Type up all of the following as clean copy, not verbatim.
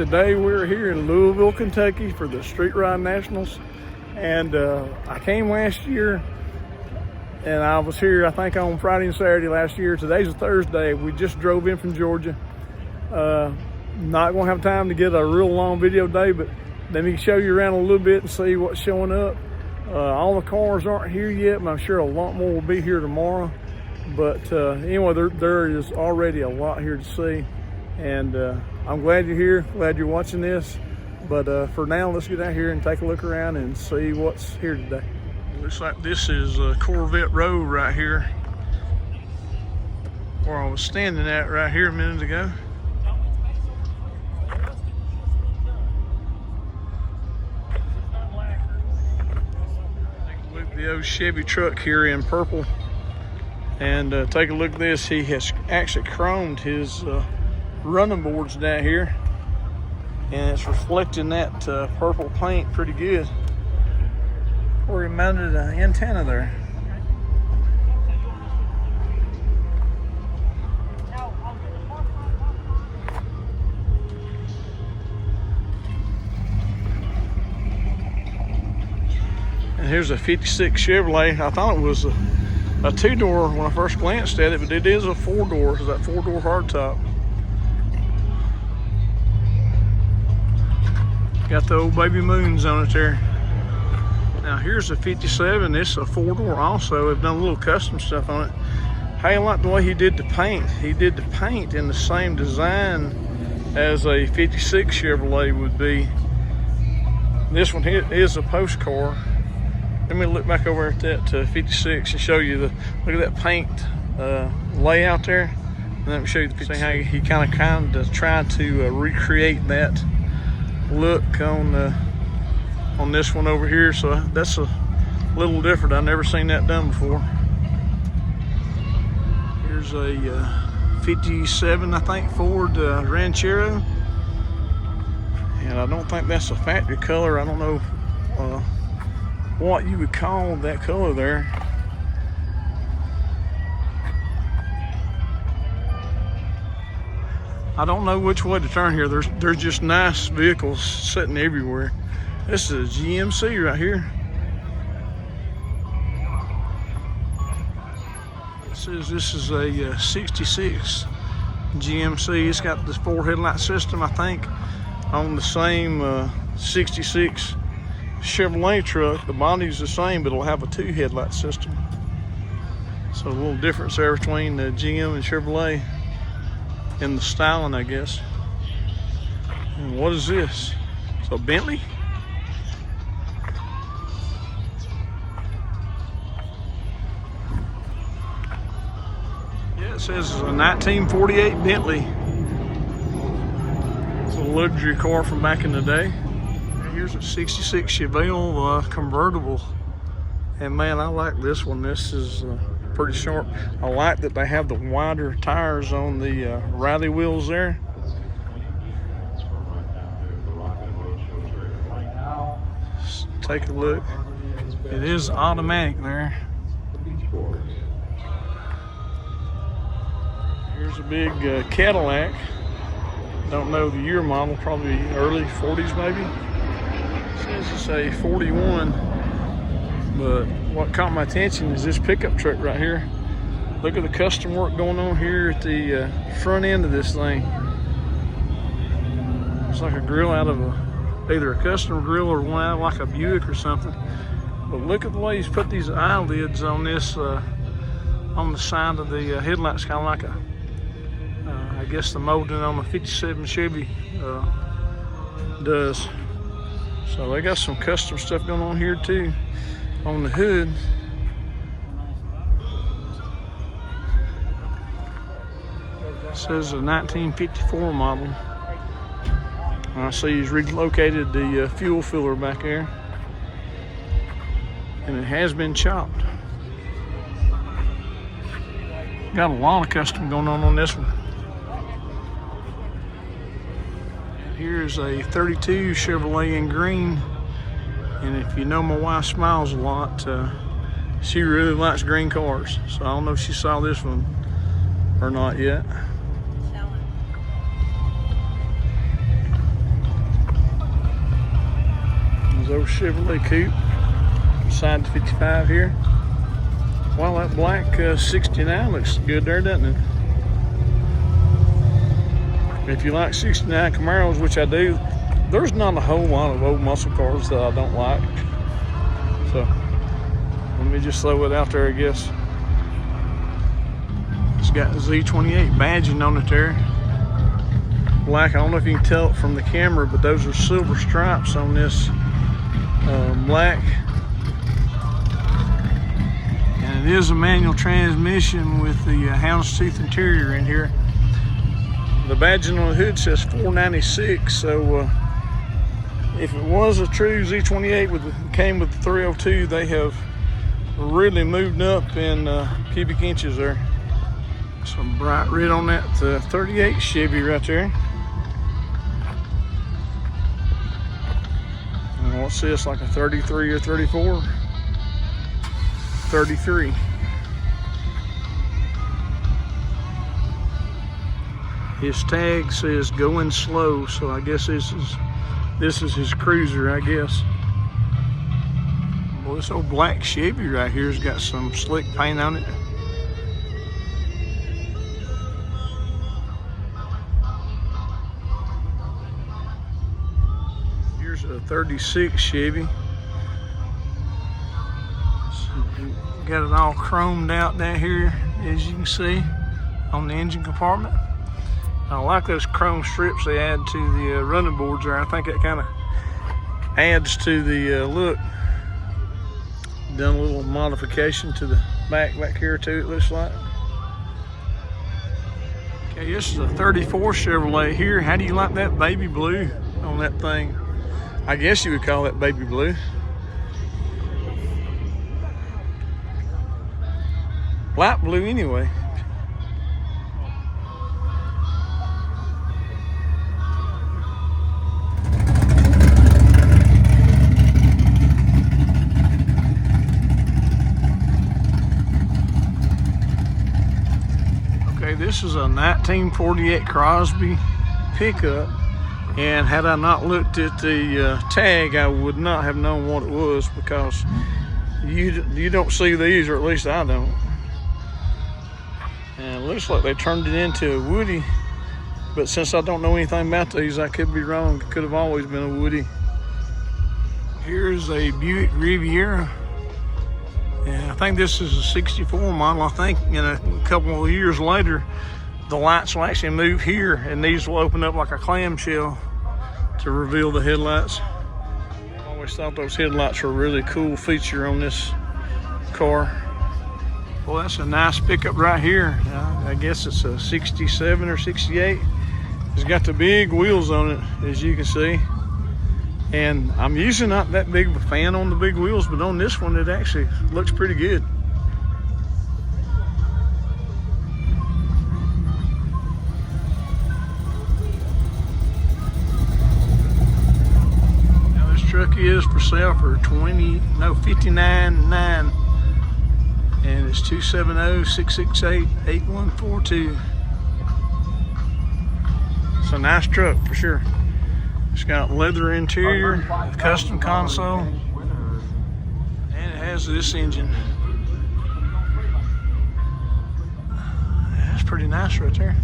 today we're here in Louisville, Kentucky for the Street Ride Nationals. And I came last year and I was here, I think, on Friday and Saturday last year. Today's a Thursday. We just drove in from Georgia. Not gonna have time to get a real long video day, but let me show you around a little bit and see what's showing up. All the cars aren't here yet, but I'm sure a lot more will be here tomorrow. But anyway, there is already a lot here to see. And I'm glad you're here, glad you're watching this. But for now, let's get out here and take a look around and see what's here today. Looks like this is Corvette Road right here, where I was standing at right here a minute ago. Take a look at the old Chevy truck here in purple. And take a look at this. He has actually chromed his running boards down here, and it's reflecting that purple paint pretty good. Where he mounted an antenna there. And here's a 56 Chevrolet. I thought it was a two-door when I first glanced at it, but it is a four-door. It's that four-door hardtop. Got the old baby moons on it there. Now here's a 57. It's a four-door also. They've done a little custom stuff on it. Hey, I like the way he did the paint. He did the paint in the same design as a 56 Chevrolet would be. This one here is a post car. Let me look back over at that 56 and show you look at that paint layout there. And let me show you see how he kind of tried to recreate that look on this one over here. So that's a little different. I've never seen that done before. Here's a 57, I think, Ford Ranchero, and I don't think that's a factory color. I don't know what you would call that color there. I don't know which way to turn here. There's just nice vehicles sitting everywhere. This is a GMC right here. It says this is a 66 GMC. It's got this 4 headlight system, I think, on the same 66 Chevrolet truck. The body's the same, but it'll have a 2 headlight system. So a little difference there between the GM and Chevrolet in the styling, I guess. And what is this? It's a Bentley? Yeah, it says it's a 1948 Bentley. It's a luxury car from back in the day. And here's a 66 Chevelle convertible. And man, I like this one. This is pretty sharp. I like that they have the wider tires on the rally wheels there. Let's take a look. It is automatic there. Here's a big Cadillac. Don't know the year model, probably early 40s maybe. It says it's a 41. But what caught my attention is this pickup truck right here. Look at the custom work going on here at the front end of this thing. It's like a grill out of either a custom grill or one out of like a Buick or something. But look at the way he's put these eyelids on this, on the side of the headlights, kind of like I guess the molding on the 57 Chevy does. So they got some custom stuff going on here too. On the hood, it says a 1954 model. I see he's relocated the fuel filler back there, and it has been chopped. Got a lot of custom going on this one. Here's a 32 Chevrolet in green. And if you know my wife smiles a lot, she really likes green cars. So I don't know if she saw this one or not yet. His old Chevrolet Coupe, side 55 here. Wow, that black 69 looks good there, doesn't it? If you like 69 Camaros, which I do, there's not a whole lot of old muscle cars that I don't like. So let me just throw it out there, I guess. It's got Z28 badging on it there. Black, I don't know if you can tell it from the camera, but those are silver stripes on this black. And it is a manual transmission with the houndstooth interior in here. The badging on the hood says 496, so if it was a true Z28 came with the 302, they have really moved up in cubic inches there. Some bright red on that 38 Chevy right there. And what's this, like a 33 or 34? 33. His tag says going slow, so I guess this is his cruiser, I guess. Well, this old black Chevy right here has got some slick paint on it. Here's a 36 Chevy. Got it all chromed out down here, as you can see, on the engine compartment. I like those chrome strips they add to the running boards there. I think it kind of adds to the look. Done a little modification to the back here too, it looks like. Okay, this is a 34 Chevrolet here. How do you like that baby blue on that thing? I guess you would call that baby blue. Light blue anyway. Okay, this is a 1948 Crosby pickup, and had I not looked at the tag, I would not have known what it was, because you don't see these, or at least I don't. And it looks like they turned it into a Woody, but since I don't know anything about these, I could be wrong. It could have always been a Woody. Here's a Buick Riviera, and I think this is a 64 model. I think in a couple of years later, the lights will actually move here, and these will open up like a clamshell to reveal the headlights. I always thought those headlights were a really cool feature on this car. Well, that's a nice pickup right here. I guess it's a 67 or 68. It's got the big wheels on it, as you can see. And I'm usually not that big of a fan on the big wheels, but on this one, it actually looks pretty good. Now this truck is for sale for $59,900. And it's 270-668-8142. It's a nice truck for sure. It's got leather interior, custom console, and it has this engine. That's pretty nice right there.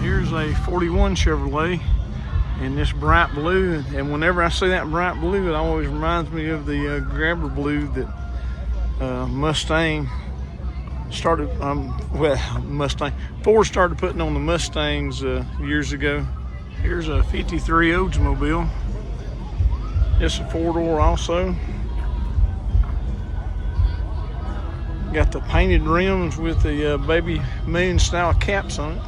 Here's a 41 Chevrolet in this bright blue, and whenever I see that bright blue, it always reminds me of the grabber blue that Mustang started, Ford started putting on the Mustangs years ago. Here's a 53 Oldsmobile. It's a 4-door also. Got the painted rims with the baby moon style caps on it.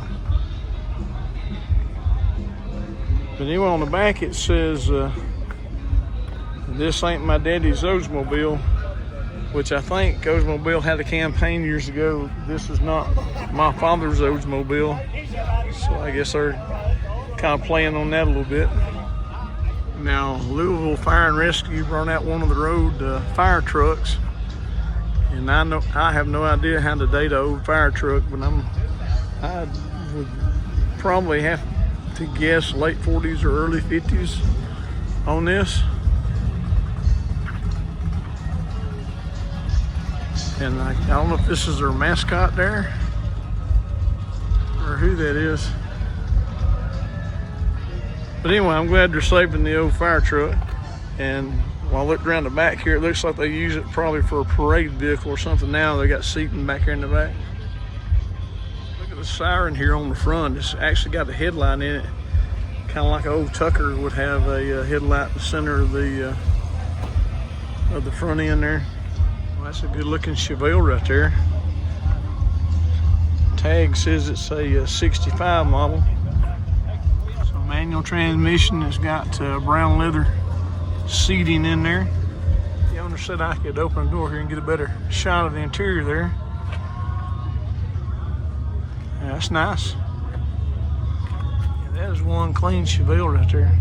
But anyway, on the back it says, this ain't my daddy's Oldsmobile, which I think Oldsmobile had a campaign years ago. This is not my father's Oldsmobile. So I guess they're kind of playing on that a little bit. Now, Louisville Fire and Rescue brought out one of the road fire trucks. And I have no idea how to date an old fire truck, but I would probably have to guess late 40s or early 50s on this. And I don't know if this is their mascot there or who that is. But anyway, I'm glad they're saving the old fire truck. And when I looked around the back here, it looks like they use it probably for a parade vehicle or something now. They got seating back here in the back. Look at the siren here on the front. It's actually got a headlight in it. Kind of like an old Tucker would have a headlight in the center of the front end there. Well, that's a good looking Chevy right there. Tag says it's a 65 model. So manual transmission. It's got brown leather seating in there. The owner said I could open the door here and get a better shot of the interior there. Yeah, that's nice. Yeah, that is one clean Chevy right there.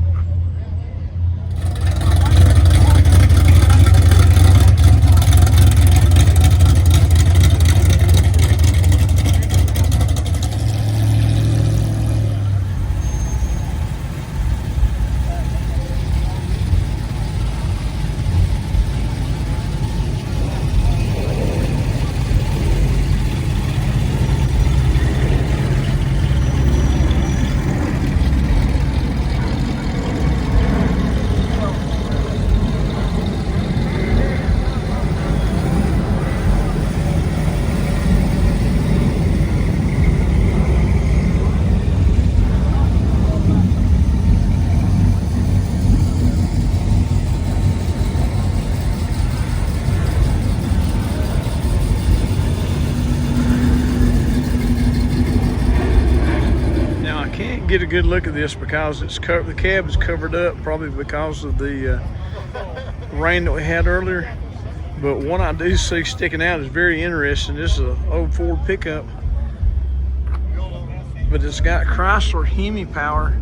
Get a good look at this because it's the cab is covered up, probably because of the rain that we had earlier. But what I do see sticking out is very interesting. This is an old Ford pickup, but it's got Chrysler Hemi power.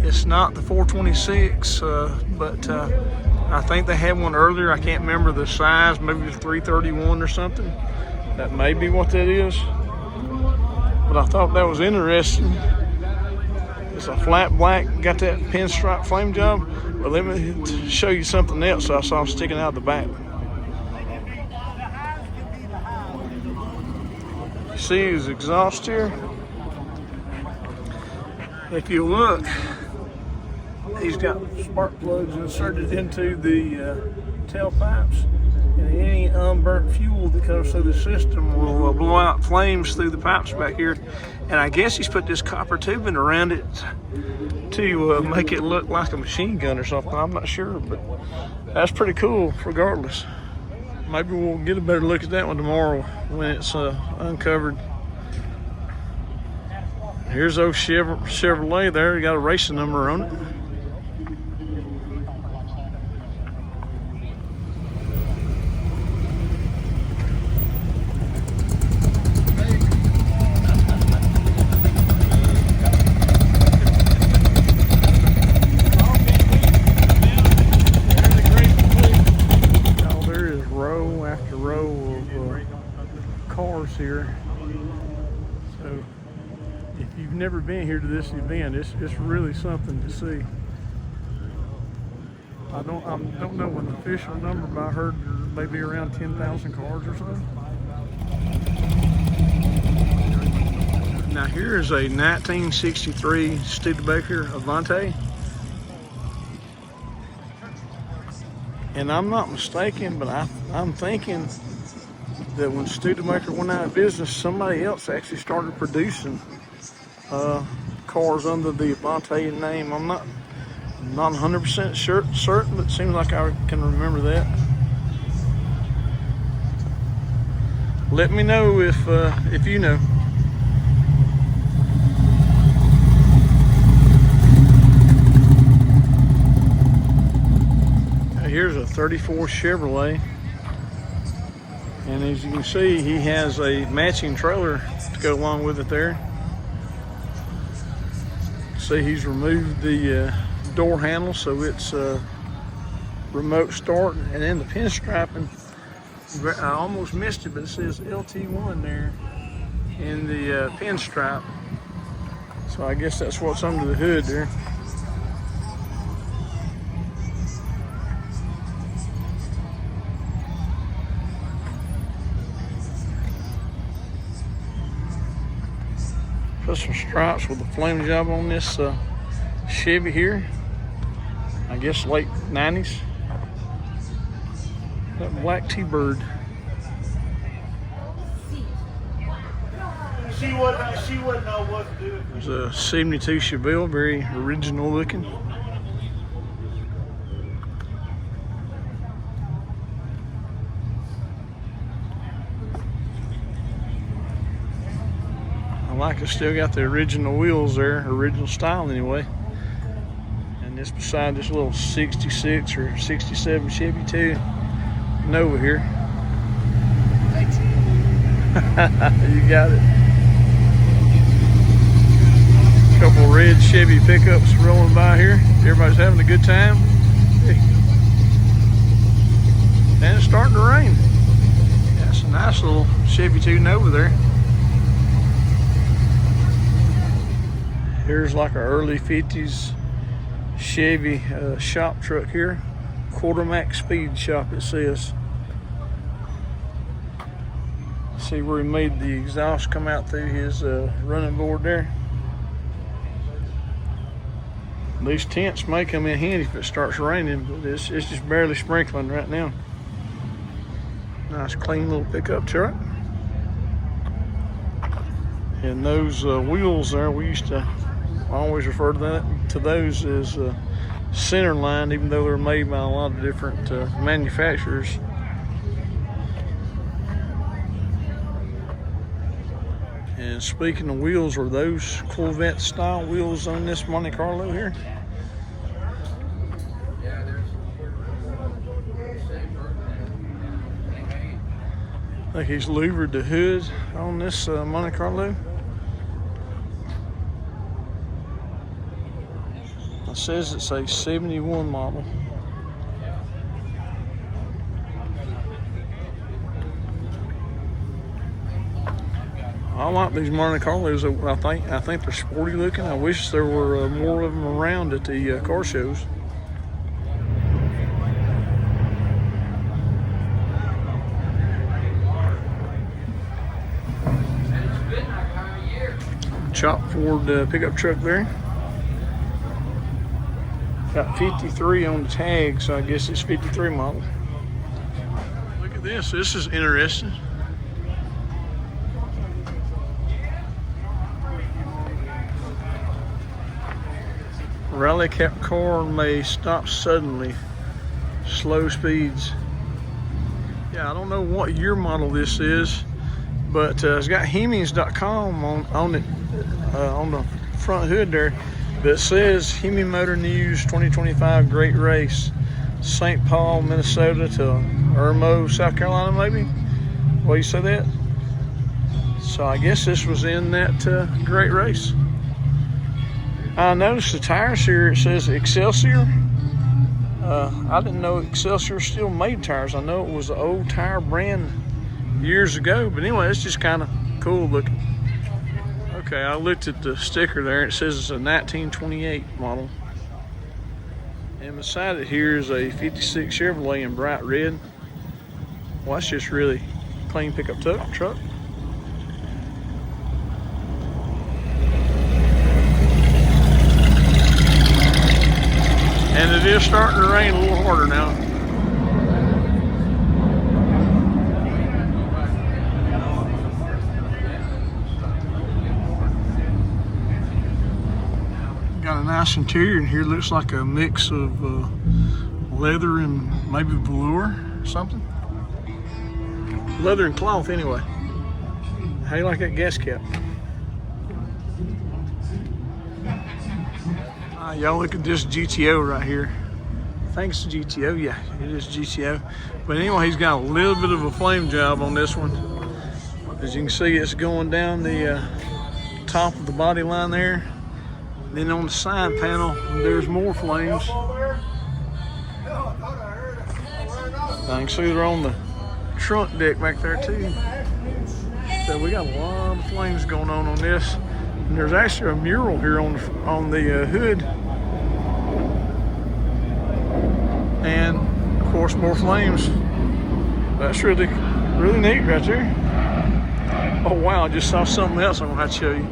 It's not the 426, but I think they had one earlier. I can't remember the size, maybe the 331 or something. That may be what that is. But I thought that was interesting. It's a flat black, got that pinstripe flame job. But let me show you something else I saw sticking out the back. You see his exhaust here? If you look, he's got spark plugs inserted into the tailpipes. And any unburnt fuel that comes through the system will blow out flames through the pipes back here. And I guess he's put this copper tubing around it to make it look like a machine gun or something. I'm not sure, but that's pretty cool regardless. Maybe we'll get a better look at that one tomorrow when it's uncovered. Here's those Chevrolet there. You got a racing number on it. Here, so if you've never been here to this event, it's really something to see. I don't know what the official number, but I heard maybe around 10,000 cars or so. Now here is a 1963 Studebaker Avante, and I'm not mistaken, but I'm thinking that when Studebaker went out of business, somebody else actually started producing cars under the Avante name. I'm not 100% certain, but it seems like I can remember that. Let me know if you know. Now here's a 34 Chevrolet. And as you can see, he has a matching trailer to go along with it there. See, he's removed the door handle, so it's remote start. And then the pinstriping, I almost missed it, but it says LT1 there in the pinstripe. So I guess that's what's under the hood there. Put some stripes with a flame job on this Chevy here. I guess late 90s. That black T-Bird. She wouldn't know what to do. There's a 72 Chevelle, very original looking. I like it, still got the original wheels there, original style anyway. And this beside this little 66 or 67 Chevy too. Nova here. You got it. Couple red Chevy pickups rolling by here. Everybody's having a good time. And it's starting to rain. That's a nice little Chevy 2 Nova there. Here's like an early 50s Chevy shop truck here. Quartermax Speed Shop it says. See where he made the exhaust come out through his running board there. These tents may come in handy if it starts raining, but it's just barely sprinkling right now. Nice clean little pickup truck. And those wheels there, I always refer to those as center line, even though they're made by a lot of different manufacturers. And speaking of wheels, are those Corvette style wheels on this Monte Carlo here? I think he's louvered the hood on this Monte Carlo. It says it's a 71 model. I like these Monte Carlos. I think they're sporty looking. I wish there were more of them around at the car shows. Chop Ford pickup truck there. Got 53 on the tag, so I guess it's 53 model. Look at this. This is interesting. Rally cap car may stop suddenly. Slow speeds. Yeah, I don't know what year model this is, but it's got Hemmings.com on it on the front hood there. But it says Hemi Motor News 2025 Great Race, St. Paul, Minnesota to Irmo, South Carolina, maybe. What do you say that? So I guess this was in that great race. I noticed the tires here, it says Excelsior. I didn't know Excelsior still made tires. I know it was an old tire brand years ago, but anyway, it's just kind of cool looking. Okay, I looked at the sticker there. It says it's a 1928 model. And beside it here is a 56 Chevrolet in bright red. Well, that's just really clean pickup truck. And it is starting to rain a little harder now. Got a nice interior in here. Looks like a mix of leather and maybe velour or something. Leather and cloth anyway. How do you like that gas cap? Y'all look at this GTO right here. I think it's GTO. Yeah, it is GTO. But anyway, he's got a little bit of a flame job on this one. As you can see, it's going down the top of the body line there. Then on the side panel, there's more flames. I can see they're on the trunk deck back there too. So we got a lot of flames going on this. And there's actually a mural here on the hood, and of course more flames. That's really neat right there. Oh wow! I just saw something else I'm gonna have to show you.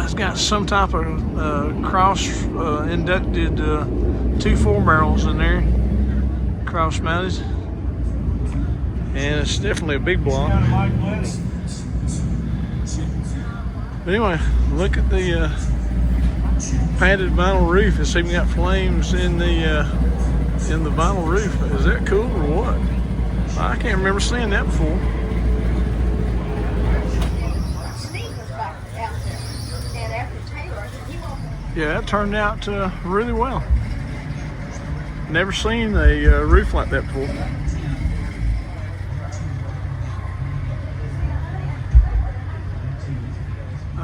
It's got some type of cross inducted 2 4-barrels in there, cross mounted, and it's definitely a big block. But anyway, look at the painted vinyl roof. It's even got flames in the vinyl roof. Is that cool or what? I can't remember seeing that before. Yeah, that turned out really well. Never seen a roof like that before.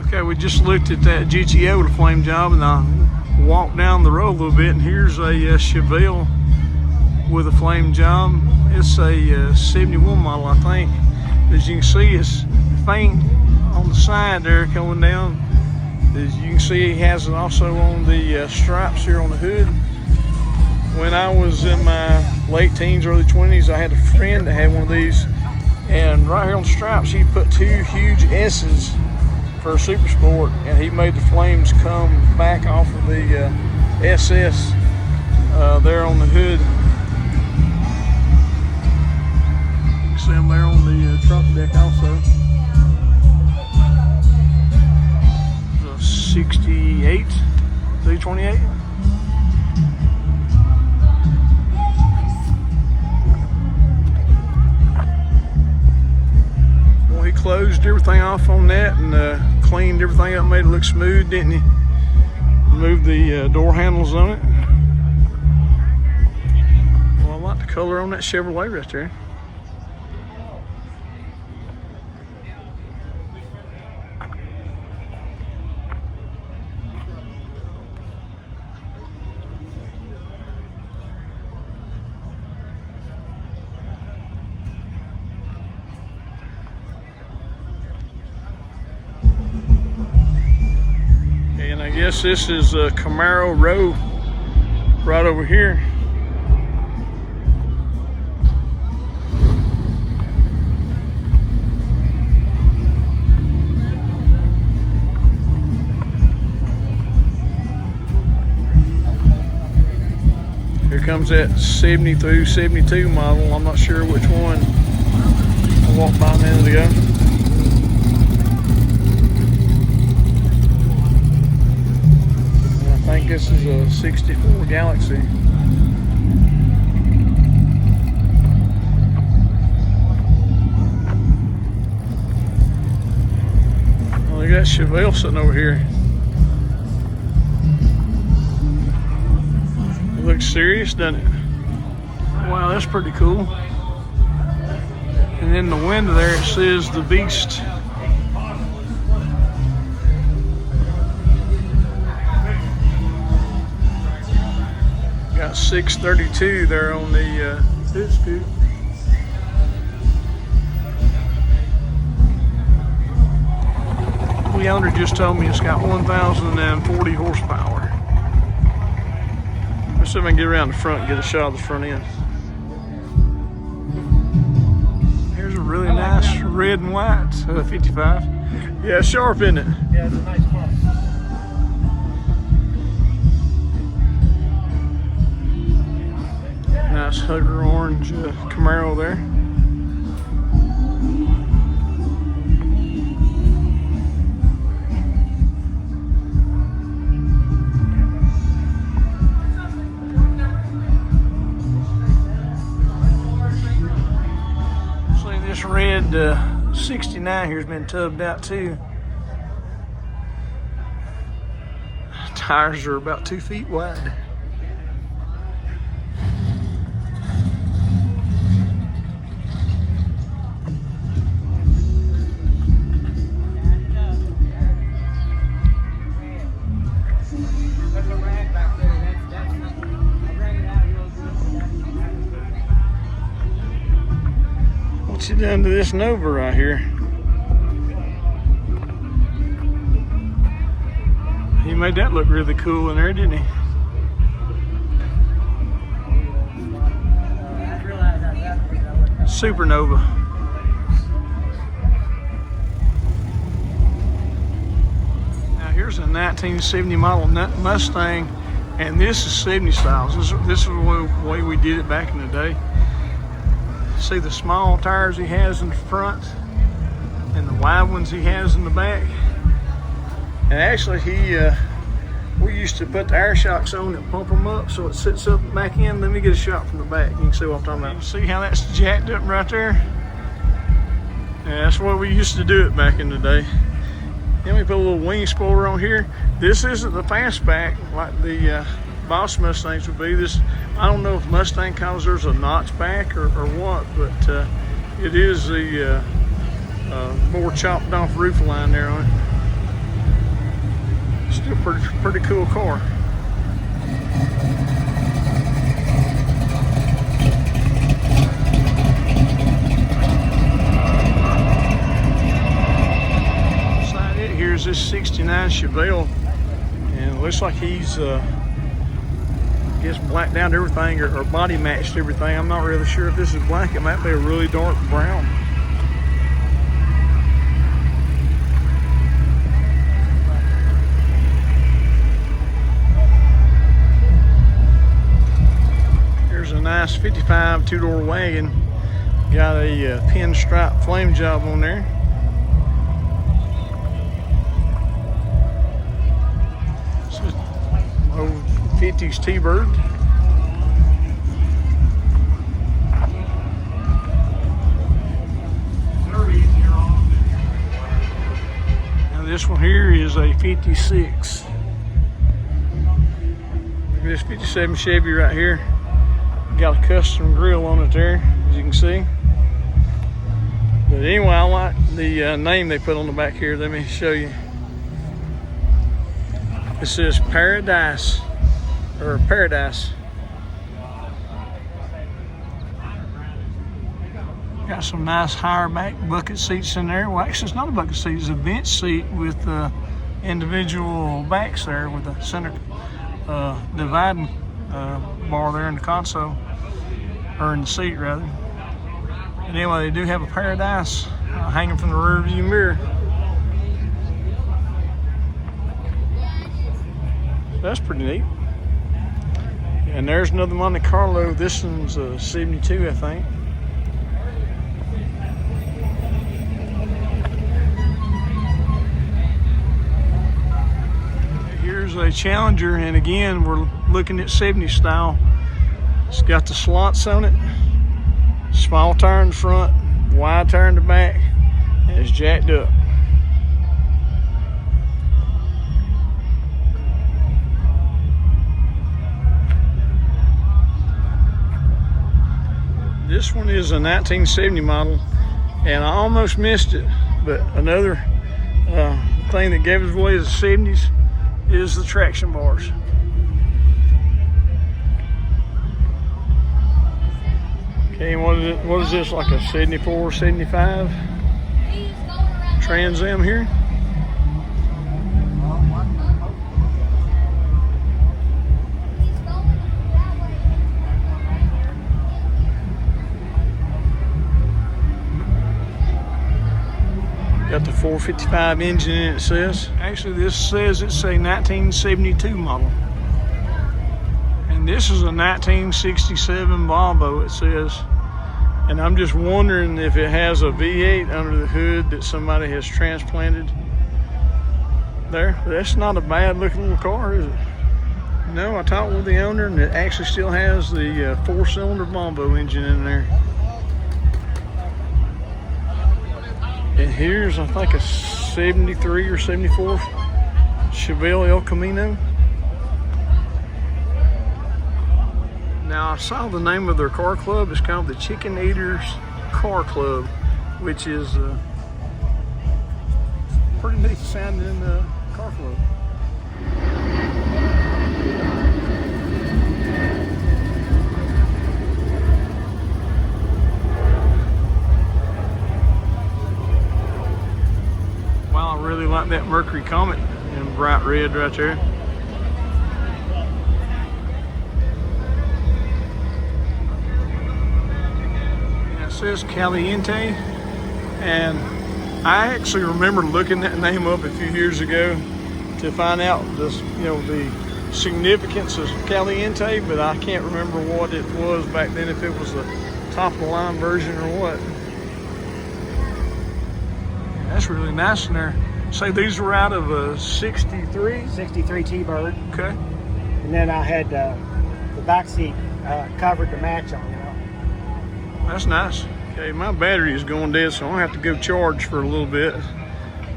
Okay, we just looked at that GTO with a flame job, and I walked down the road a little bit, and here's a Chevy with a flame job. It's a 71 model, I think. As you can see, it's faint on the side there coming down. As you can see, he has it also on the stripes here on the hood. When I was in my late teens, early 20s, I had a friend that had one of these, and right here on the stripes, he put 2 huge S's for a Super Sport, and he made the flames come back off of the SS there on the hood. You can see them there on the trunk deck also. 68, 328. Well, he closed everything off on that and cleaned everything up, made it look smooth, didn't he? Moved the door handles on it. Well, I like the color on that Chevrolet right there. And I guess this is Camaro Row right over here. Here comes that 70 through 72 model. I'm not sure which one. I walked by a minute ago. I think this is a 64 Galaxy. Well, look at that Chevelle sitting over here. It looks serious, doesn't it? Wow, that's pretty cool. And in the window there it says the Beast. Got 632 there on the hood scoop. The owner just told me it's got 1,040 horsepower. Let's see if I can get around the front and get a shot of the front end. Here's a really nice red and white 55. Yeah, sharp, isn't it? Yeah, it's a nice car. Nice hugger orange Camaro there. See, this red 69 here has been tubbed out too. Tires are about 2 feet wide. What's he done to this Nova right here? made that look really cool in there, didn't he? Supernova. Now here's a 1970 model Mustang, and this is 70 styles. This is the way we did it back in the day. See the small tires he has in the front and the wide ones he has in the back. And actually we used to put the air shocks on and pump them up so it sits up back in. Let me get a shot from the back. You can see what I'm talking about. You see how that's jacked up right there? Yeah, that's what we used to do it back in the day. Then we put a little wing spoiler on here. This isn't the fastback like the Boss Mustangs would be. This, I don't know if Mustang calls theirs a notch back or what, but it is the more chopped off roof line there on it. Still pretty cool car. Beside it here is this 69 Chevy, and it looks like he's I guess blacked out everything or body matched everything. I'm not really sure if this is black. It might be a really dark brown. Nice 55 two-door wagon. Got a pinstripe flame job on there. It's an old 50s T-Bird. Now this one here is a 56. Look at this 57 Chevy right here. Got a custom grill on it there, as you can see. But anyway, I like the name they put on the back here. Let me show you. It says Paradise, or Paradise. Got some nice higher back bucket seats in there. Well, actually, it's not a bucket seat, it's a bench seat with individual backs there with the center dividing bar there in the console, or in the seat rather. And anyway, they do have a Paradise hanging from the rear view mirror. That's pretty neat. And there's another Monte Carlo. This one's a 72, I think. Here's a Challenger, and again, we're looking at 70 style. It's got the slots on it, small tire in the front, wide tire in the back, and it's jacked up. This one is a 1970 model, and I almost missed it, but another thing that gave us away is the 70s is the traction bars. Okay, and what is this, like a 74, 75 Trans Am here? Got the 455 engine in it, it says. Actually, this says it's a 1972 model. And this is a 1967 Volvo, it says. And I'm just wondering if it has a V8 under the hood that somebody has transplanted there. That's not a bad looking little car, is it? No, I talked with the owner, and it actually still has the 4-cylinder Volvo engine in there. And here's, I think, a 73 or 74 Chevy El Camino. Now, I saw the name of their car club. It's called the Chicken Eaters Car Club, which is pretty neat sounding car club. Wow, I really like that Mercury Comet in bright red right there. And it says Caliente, and I actually remember looking that name up a few years ago to find out this, the significance of Caliente, but I can't remember what it was back then, if it was the top of the line version or what. Yeah, that's really nice in there. So these were out of a 63? 63 T-Bird. Okay. And then I had the back seat covered to match on, That's nice. Okay, my battery is going dead, so I'm gonna have to go charge for a little bit.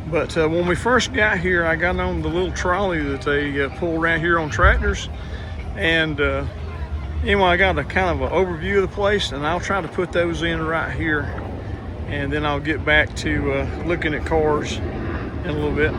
But when we first got here, I got on the little trolley that they pull around here on tractors. And anyway, I got a kind of an overview of the place, and I'll try to put those in right here. And then I'll get back to looking at cars in a little bit.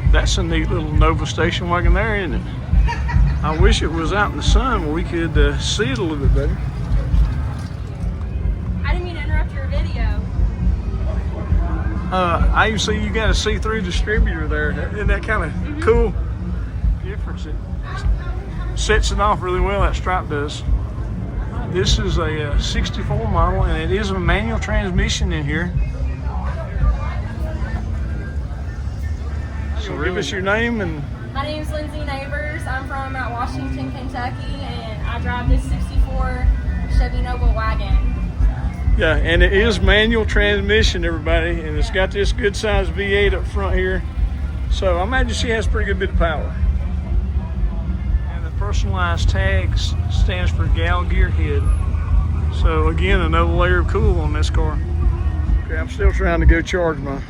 That's a neat little Nova station wagon there, isn't it? I wish it was out in the sun where we could see it a little bit better. I didn't mean to interrupt your video. I even see you got a see-through distributor there. Isn't that kind of cool difference? It sets it off really well, that stripe does. This is a 64 model, and it is a manual transmission in here. So give us your name. And my name is Lindsay Neighbors. I'm from Mount Washington, Kentucky, and I drive this 64 Chevy Nova wagon. yeah, and it is manual transmission, everybody, and it's got this good sized V8 up front here. So I imagine she has a pretty good bit of power. And the personalized tag stands for Gal Gearhead. So again, another layer of cool on this car. Okay, I'm still trying to go charge my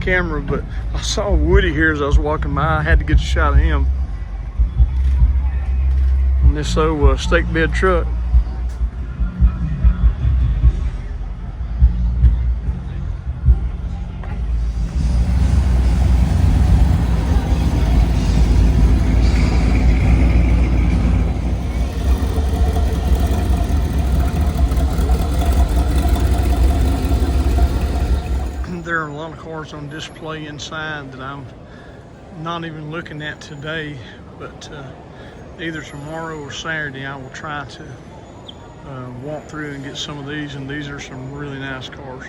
camera, but I saw Woody here as I was walking by. I had to get a shot of him on this old stake bed truck. There are a lot of cars on display inside that I'm not even looking at today, but either tomorrow or Saturday I will try to walk through and get some of these, and these are some really nice cars.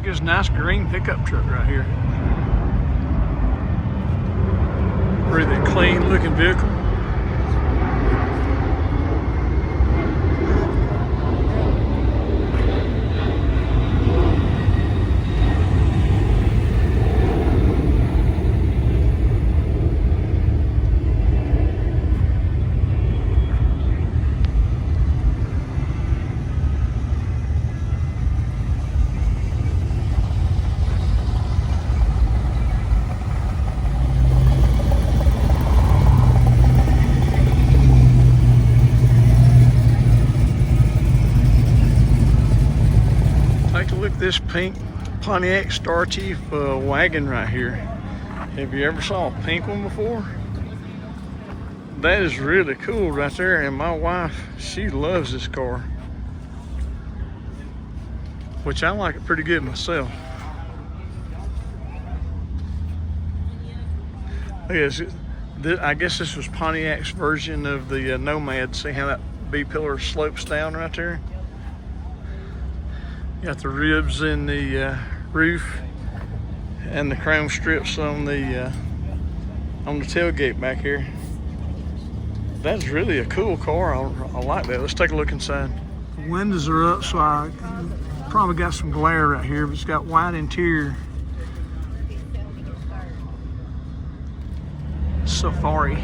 This nice green pickup truck right here. Really clean looking vehicle. This pink Pontiac Star Chief wagon right here. Have you ever saw a pink one before? That is really cool right there, and my wife, she loves this car, which I like it pretty good myself. I guess this was Pontiac's version of the Nomad. See how that B-pillar slopes down right there? Got the ribs in the roof and the chrome strips on the tailgate back here. That's really a cool car. I like that. Let's take a look inside. The windows are up, so I probably got some glare right here, but it's got white interior. Safari.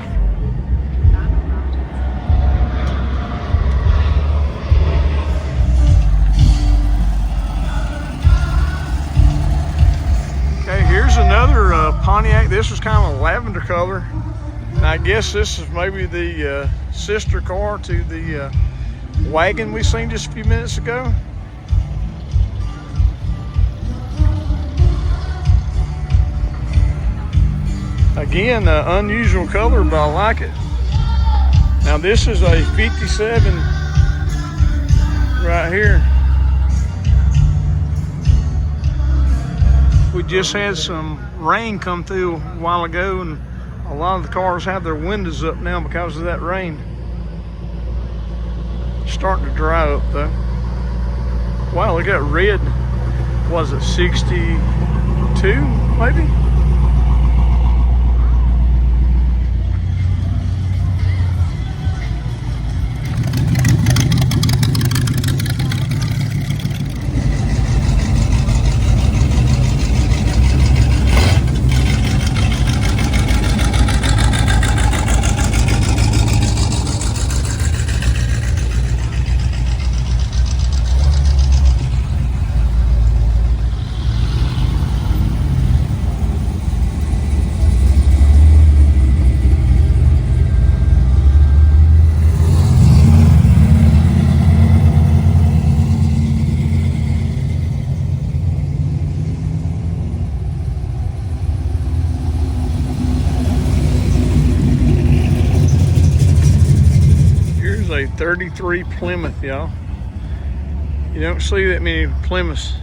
Okay, here's another Pontiac. This is kind of a lavender color. And I guess this is maybe the sister car to the wagon we seen just a few minutes ago. Again, unusual color, but I like it. Now this is a 57 right here. We just had some rain come through a while ago, and a lot of the cars have their windows up now because of that rain. Starting to dry up though. Wow, look at that red. Was it 62 maybe? A 33 Plymouth, y'all. You don't see that many Plymouths.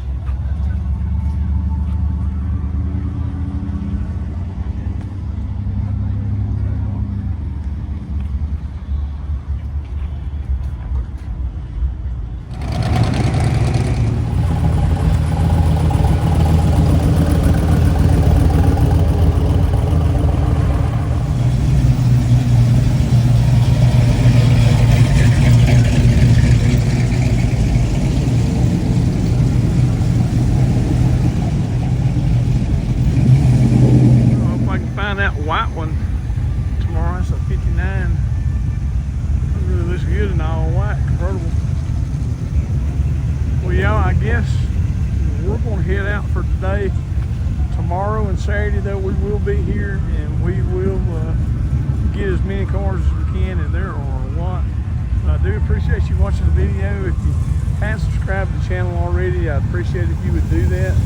find that white one tomorrow. It's a 59. It really looks good in all white convertible. Well, y'all, I guess we're going to head out for today. Tomorrow and Saturday, though, we will be here, and we will get as many cars as we can, and there are a lot. I do appreciate you watching the video. If you haven't subscribed to the channel already, I'd appreciate it if you would do that.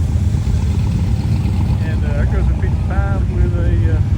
And there goes a 55 with a